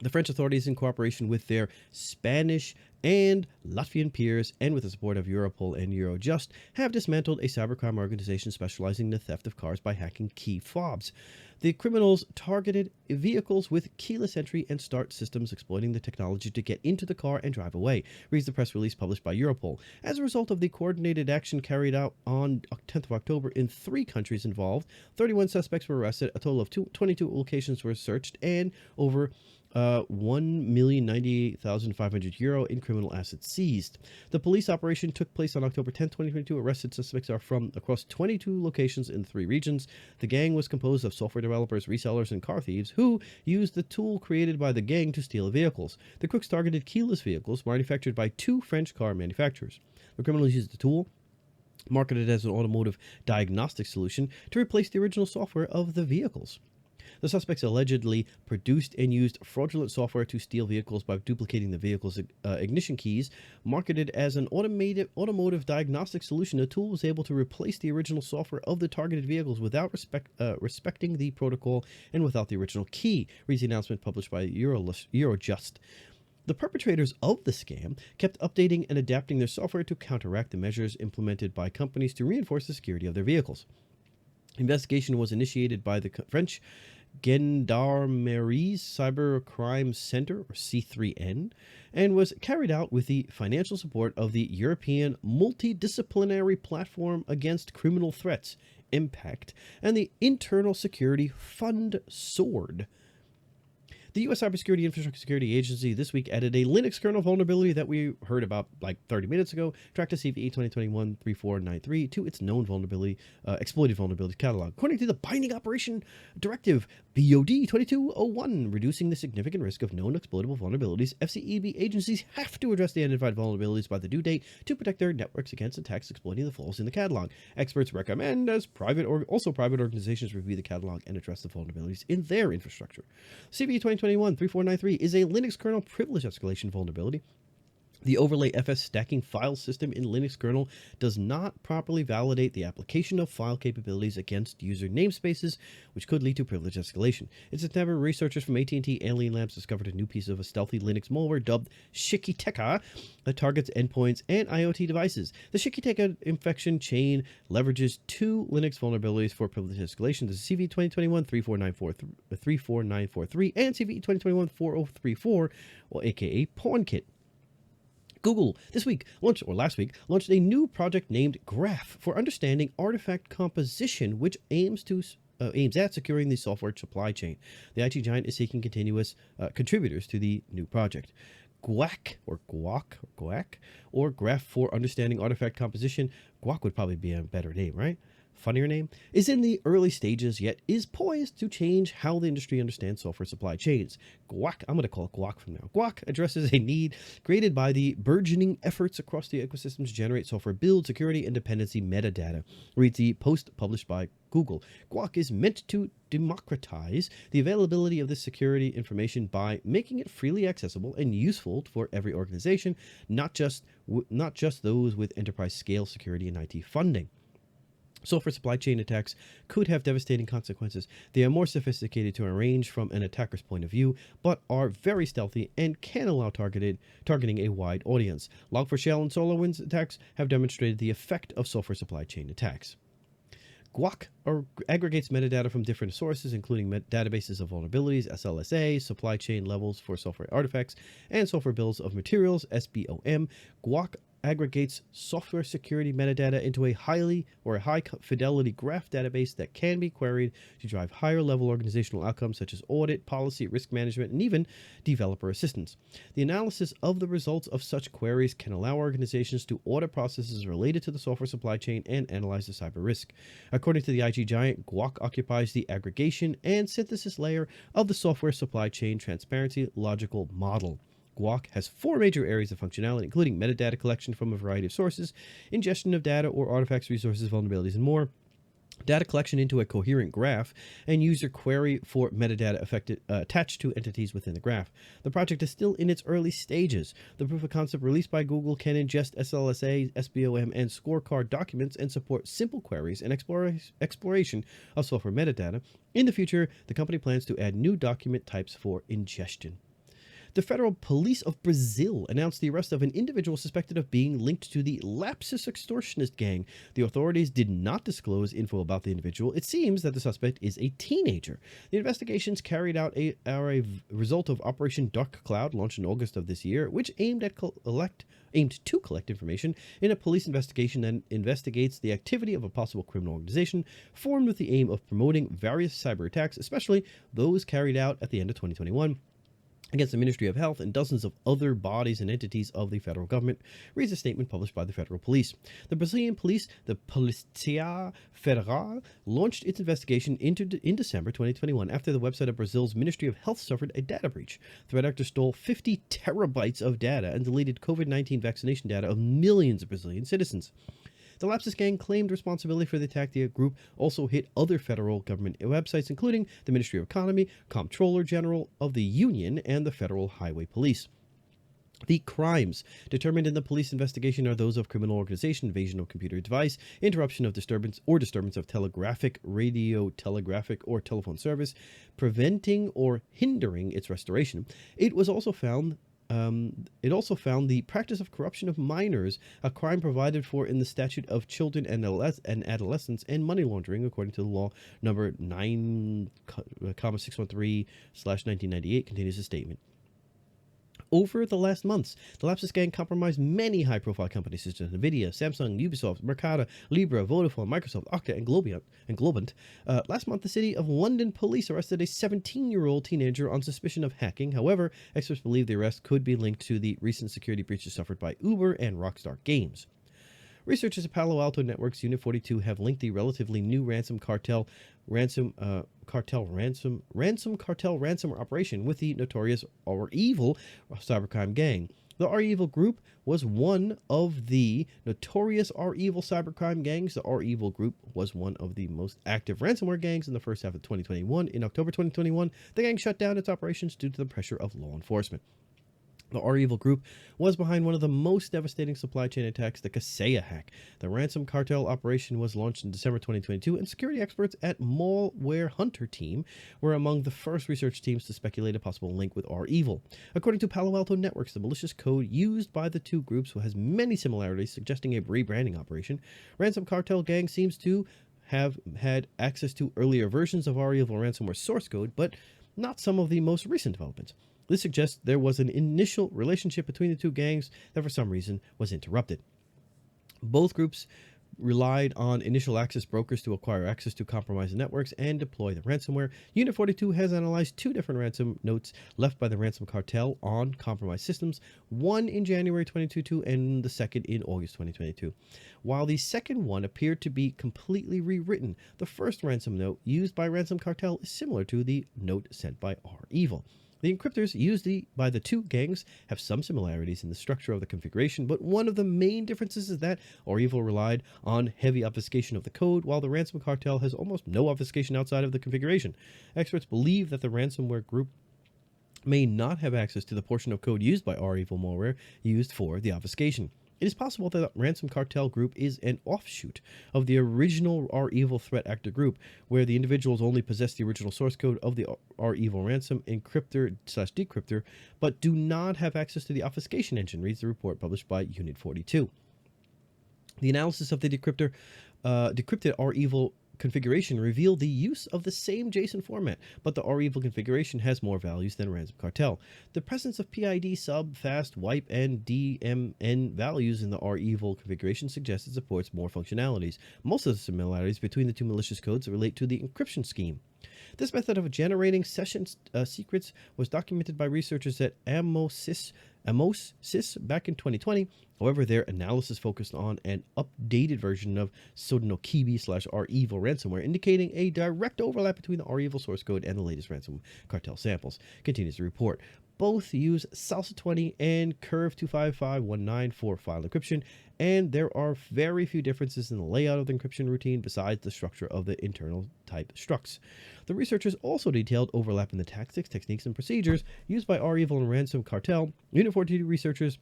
The French authorities, in cooperation with their Spanish and Latvian peers and with the support of Europol and Eurojust, have dismantled a cybercrime organization specializing in the theft of cars by hacking key fobs. The criminals targeted vehicles with keyless entry and start systems, exploiting the technology to get into the car and drive away, reads the press release published by Europol. As a result of the coordinated action carried out on 10th of October in 3 countries involved, 31 suspects were arrested, a total of 22 locations were searched, and over €1,098,500 in criminal assets seized. The police operation took place on October 10, 2022. Arrested suspects are from across 22 locations in 3 regions. The gang was composed of software developers, resellers, and car thieves who used the tool created by the gang to steal vehicles. The crooks targeted keyless vehicles manufactured by 2 French car manufacturers. The criminals used the tool, marketed as an automotive diagnostic solution, to replace the original software of the vehicles. The suspects allegedly produced and used fraudulent software to steal vehicles by duplicating the vehicle's ignition keys. Marketed as an automotive diagnostic solution, the tool was able to replace the original software of the targeted vehicles without respecting the protocol and without the original key, reads the announcement published by Eurojust. The perpetrators of the scam kept updating and adapting their software to counteract the measures implemented by companies to reinforce the security of their vehicles. Investigation was initiated by the French Gendarmerie's Cybercrime Center, or C3N, and was carried out with the financial support of the European Multidisciplinary Platform Against Criminal Threats, IMPACT, and the Internal Security Fund, SWORD. The U.S. Cybersecurity Infrastructure Security Agency this week added a Linux kernel vulnerability that we heard about like 30 minutes ago, tracked to CVE 2021-3493, to its known exploited vulnerabilities catalog. According to the Binding Operation Directive BOD 2201, reducing the significant risk of known exploitable vulnerabilities, FCEB agencies have to address the identified vulnerabilities by the due date to protect their networks against attacks exploiting the flaws in the catalog. Experts recommend as private organizations review the catalog and address the vulnerabilities in their infrastructure. CVE 2021-3493 is a Linux kernel privilege escalation vulnerability. The overlay FS stacking file system in Linux kernel does not properly validate the application of file capabilities against user namespaces, which could lead to privilege escalation. In September, researchers from AT&T and Lean Labs discovered a new piece of a stealthy Linux malware dubbed Shikiteka that targets endpoints and IoT devices. The Shikiteka infection chain leverages 2 Linux vulnerabilities for privilege escalation. This is CV 2021-34943 and CV 2021-4034, or aka PawnKit. Google last week launched a new project named Graph for understanding artifact composition, which aims at securing the software supply chain. The IT giant is seeking continuous contributors to the new project. Guac or Graph for understanding artifact composition. Guac would probably be a better name, right? Funnier name, is in the early stages, yet is poised to change how the industry understands software supply chains. Guac, I'm going to call it Guac from now. Guac addresses a need created by the burgeoning efforts across the ecosystem to generate software build, security, and dependency metadata, reads the post published by Google. Guac is meant to democratize the availability of this security information by making it freely accessible and useful for every organization, not just those with enterprise scale security and IT funding. Software supply chain attacks could have devastating consequences. They are more sophisticated to range from an attacker's point of view, but are very stealthy and can allow targeting a wide audience. Log4Shell and SolarWinds attacks have demonstrated the effect of software supply chain attacks. Guac aggregates metadata from different sources, including databases of vulnerabilities, SLSA, supply chain levels for software artifacts, and software bills of materials, SBOM. Guac aggregates software security metadata into a high fidelity graph database that can be queried to drive higher level organizational outcomes such as audit, policy, risk management, and even developer assistance. The analysis of the results of such queries can allow organizations to audit processes related to the software supply chain and analyze the cyber risk. According to the IT giant, Guac occupies the aggregation and synthesis layer of the software supply chain transparency logical model. Guac has 4 major areas of functionality, including metadata collection from a variety of sources, ingestion of data or artifacts, resources, vulnerabilities, and more, data collection into a coherent graph, and user query for metadata attached to entities within the graph. The project is still in its early stages. The proof of concept released by Google can ingest SLSA, SBOM, and scorecard documents and support simple queries and exploration of software metadata. In the future, the company plans to add new document types for ingestion. The Federal Police of Brazil announced the arrest of an individual suspected of being linked to the Lapsus extortionist gang. The authorities did not disclose info about the individual. It seems that the suspect is a teenager. The investigations carried out are a result of Operation Dark Cloud, launched in August of this year, which aimed to collect information in a police investigation that investigates the activity of a possible criminal organization formed with the aim of promoting various cyber attacks, especially those carried out at the end of 2021. Against the Ministry of Health and dozens of other bodies and entities of the federal government, reads a statement published by the federal police. The Brazilian police, the Polícia Federal, launched its investigation in December 2021 after the website of Brazil's Ministry of Health suffered a data breach. Threat actors stole 50 terabytes of data and deleted COVID-19 vaccination data of millions of Brazilian citizens. The Lapsus gang claimed responsibility for the attack. The group also hit other federal government websites, including the Ministry of Economy, Comptroller General of the Union, and the Federal Highway Police. The crimes determined in the police investigation are those of criminal organization, invasion of computer device, interruption of disturbance of telegraphic, radio, telegraphic, or telephone service, preventing or hindering its restoration. It also found the practice of corruption of minors, a crime provided for in the Statute of Children and Adolescents, and money laundering, according to the law number 9,613/1998, continues a statement. Over the last months, the Lapsus gang compromised many high-profile companies such as NVIDIA, Samsung, Ubisoft, Mercado, Libra, Vodafone, Microsoft, Okta, and Globant. Last month, the City of London police arrested a 17-year-old teenager on suspicion of hacking. However, experts believe the arrest could be linked to the recent security breaches suffered by Uber and Rockstar Games. Researchers at Palo Alto Networks Unit 42 have linked the relatively new Ransom Cartel ransomware operation with the notorious REvil cybercrime gang. The REvil group was one of the notorious REvil cybercrime gangs. The REvil group was one of the most active ransomware gangs in the first half of 2021. In October 2021, the gang shut down its operations due to the pressure of law enforcement. The REvil group was behind one of the most devastating supply chain attacks, the CISA hack. The Ransom Cartel operation was launched in December 2022, and security experts at Malware Hunter team were among the first research teams to speculate a possible link with REvil. According to Palo Alto Networks, the malicious code used by the two groups has many similarities, suggesting a rebranding operation. Ransom Cartel gang seems to have had access to earlier versions of REvil ransomware source code, but not some of the most recent developments. This suggests there was an initial relationship between the two gangs that for some reason was interrupted. Both groups relied on initial access brokers to acquire access to compromised networks and deploy the ransomware. Unit 42 has analyzed 2 different ransom notes left by the Ransom Cartel on compromised systems, one in January 2022 and the second in August 2022. While the second one appeared to be completely rewritten, the first ransom note used by Ransom Cartel is similar to the note sent by REvil. The encryptors used by the two gangs have some similarities in the structure of the configuration, but one of the main differences is that REvil relied on heavy obfuscation of the code, while the Ransom Cartel has almost no obfuscation outside of the configuration. Experts believe that the ransomware group may not have access to the portion of code used by REvil malware used for the obfuscation. It is possible that the Ransom Cartel group is an offshoot of the original REvil threat actor group, where the individuals only possess the original source code of the REvil ransom encryptor/decryptor, but do not have access to the obfuscation engine, reads the report published by Unit 42. The analysis of the decrypted REvil configuration reveal the use of the same JSON format, but the REvil configuration has more values than Ransom Cartel. The presence of PID, sub, fast, wipe, and DMN values in the REvil configuration suggests it supports more functionalities. Most of the similarities between the two malicious codes relate to the encryption scheme. This method of generating session secrets was documented by researchers at AmosSys back in 2020. However, their analysis focused on an updated version of Sodinokibi/REvil ransomware, indicating a direct overlap between the REvil source code and the latest Ransom Cartel samples. Continues the report. Both use SLSA20 and Curve 25519 for file encryption, and there are very few differences in the layout of the encryption routine besides the structure of the internal type structs. The researchers also detailed overlap in the tactics, techniques, and procedures used by REvil and Ransom Cartel. Unit 42 researchers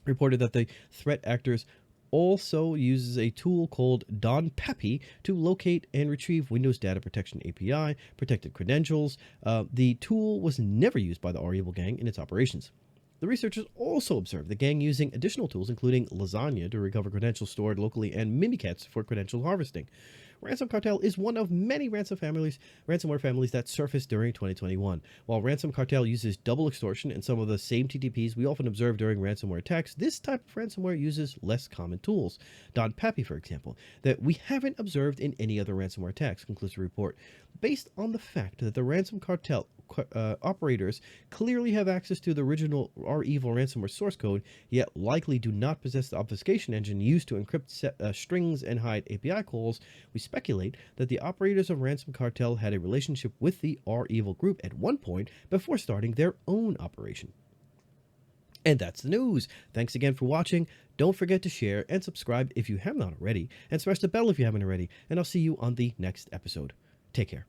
reported that the threat actors also uses a tool called DonPappy to locate and retrieve Windows Data Protection API, protected credentials. The tool was never used by the REvil gang in its operations. The researchers also observed the gang using additional tools, including Lasagna to recover credentials stored locally and Mimikatz for credential harvesting. Ransom Cartel is one of many ransomware families that surfaced during 2021. While Ransom Cartel uses double extortion and some of the same TTPs we often observe during ransomware attacks, this type of ransomware uses less common tools. DonPappy, for example, that we haven't observed in any other ransomware attacks, concludes the report. Based on the fact that the Ransom Cartel operators clearly have access to the original REvil ransomware source code, yet likely do not possess the obfuscation engine used to encrypt strings and hide API calls, we speculate that the operators of Ransom Cartel had a relationship with the REvil group at one point before starting their own operation. And that's the news. Thanks again for watching. Don't forget to share and subscribe if you have not already, and smash the bell if you haven't already, and I'll see you on the next episode. Take care.